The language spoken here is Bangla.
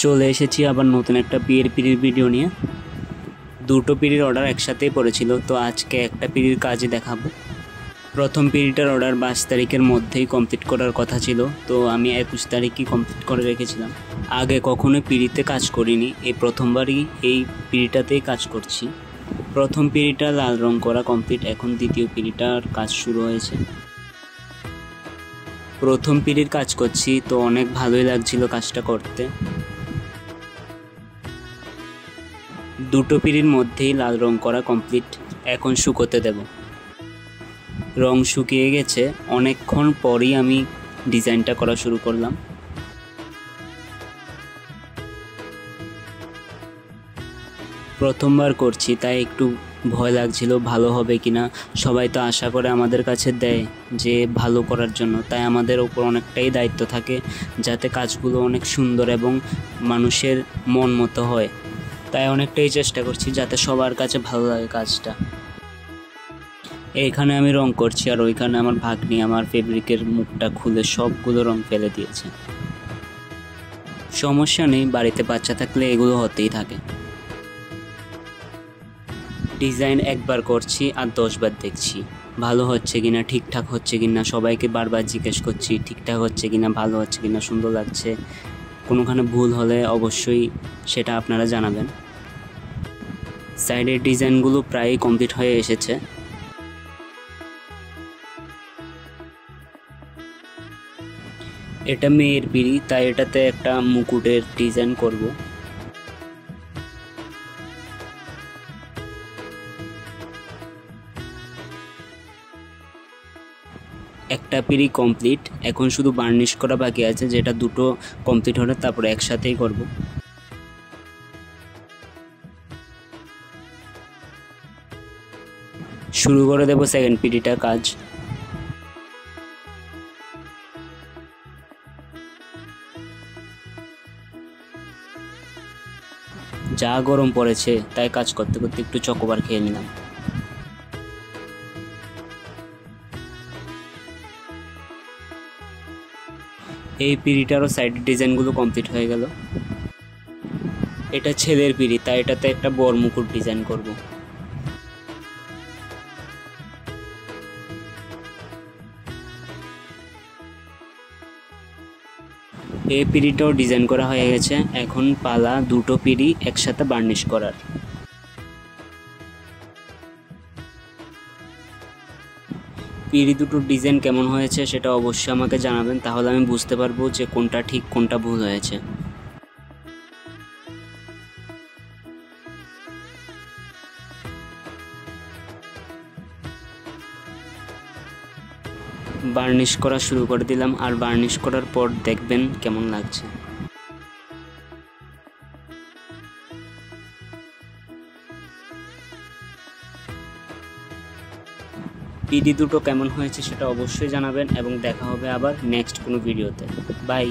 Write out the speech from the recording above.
চলে এসেছি আবার নতুন একটা পিড়ির ভিডিও নিয়ে। দুটো পিড়ির অর্ডার একসাথেই পড়েছিল, তো আজকে একটা পিড়ির কাজই দেখাবো। প্রথম পিড়িটার অর্ডার 22 তারিখের মধ্যেই কমপ্লিট করার কথা ছিল, তো আমি 21 তারিখই কমপ্লিট করে রেখেছিলাম। আগে কখনো পিড়িতে কাজ করিনি, এই প্রথমবারই এই পিড়িটাতেই কাজ করছি। প্রথম পিড়িটা লাল রং করা কমপ্লিট, এখন দ্বিতীয় পিড়িটার কাজ শুরু হয়েছে। প্রথম পিড়ির কাজ করছি, তো অনেক ভালোই লাগছিল কাজটা করতে। দুটো পিড়ির মধ্যেই লাল রং করা কমপ্লিট, এখন শুকোতে দেব। রং শুকিয়ে গেছে, অনেকক্ষণ পরই আমি ডিজাইনটা করা শুরু করলাম। প্রথমবার করছি তাই একটু ভয় লাগছিল ভালো হবে কিনা। সবাই তো আশা করে আমাদের কাছে দেয় যে ভালো করার জন্য, তাই আমাদের ওপর অনেকটাই দায়িত্ব থাকে যাতে কাজগুলো অনেক সুন্দর এবং মানুষের মন মতো হয়। তাই অনেকটাই চেষ্টা করছি যাতে সবার কাছে ভালো লাগে কাজটা। এইখানে আমি রং করছি আর ওইখানে আমার ভাগ্নি আমার ফেব্রিকের মুখটা খুলে সবগুলো রং ফেলে দিয়েছে। সমস্যা নেই, বাড়িতে বাচ্চা থাকলে এগুলো হতেই থাকে। ডিজাইন একবার করছি আর 10 বার দেখছি ভালো হচ্ছে কিনা, ঠিকঠাক হচ্ছে কিনা। সবাইকে বারবার জিজ্ঞেস করছি ঠিকঠাক হচ্ছে কিনা, ভালো হচ্ছে কিনা, সুন্দর লাগছে। কোনোখানে ভুল হলে অবশ্যই সেটা আপনারা জানাবেন। সাইডের ডিজাইনগুলো প্রায় কমপ্লিট হয়ে এসেছে। এটা মেয়ের পিড়ি, তাই এটাতে একটা মুকুটের ডিজাইন করব। একটা পিড়ি কমপ্লিট, এখন শুধু বার্নিশ করা বাকি আছে, যেটা দুটো কমপ্লিট হলে তারপরে একসাথেই করব। শুরু করে দেব সেকেন্ড পিড়িটা কাজ। যা গরম পড়েছে তাই কাজ করতে করতে একটু চকোবার খেয়ে নিলাম। এই পিড়িটারও সাইডের ডিজাইনগুলো কমপ্লিট হয়ে গেল। এটা ছেলের পিড়ি, তাই এটাতে একটা বড় মুকুট ডিজাইন করব। এই পিড়িটাও ডিজাইন করা হয়ে গেছে, এখন পালা দুটো পিড়ি একসাথে বার্নিশ করার। পিড়ি দুটোর ডিজাইন কেমন হয়েছে সেটা অবশ্যই আমাকে জানাবেন, তাহলে আমি বুঝতে পারবো যে কোনটা ঠিক কোনটা ভুল হয়েছে। বার্নিশ করা শুরু করে দিলাম, আর বার্নিশ করার পর দেখবেন কেমন লাগছে। পিডি দুটো কেমন হয়েছে সেটা অবশ্যই জানাবেন এবং দেখা হবে আবার নেক্সট কোনো ভিডিওতে। বাই।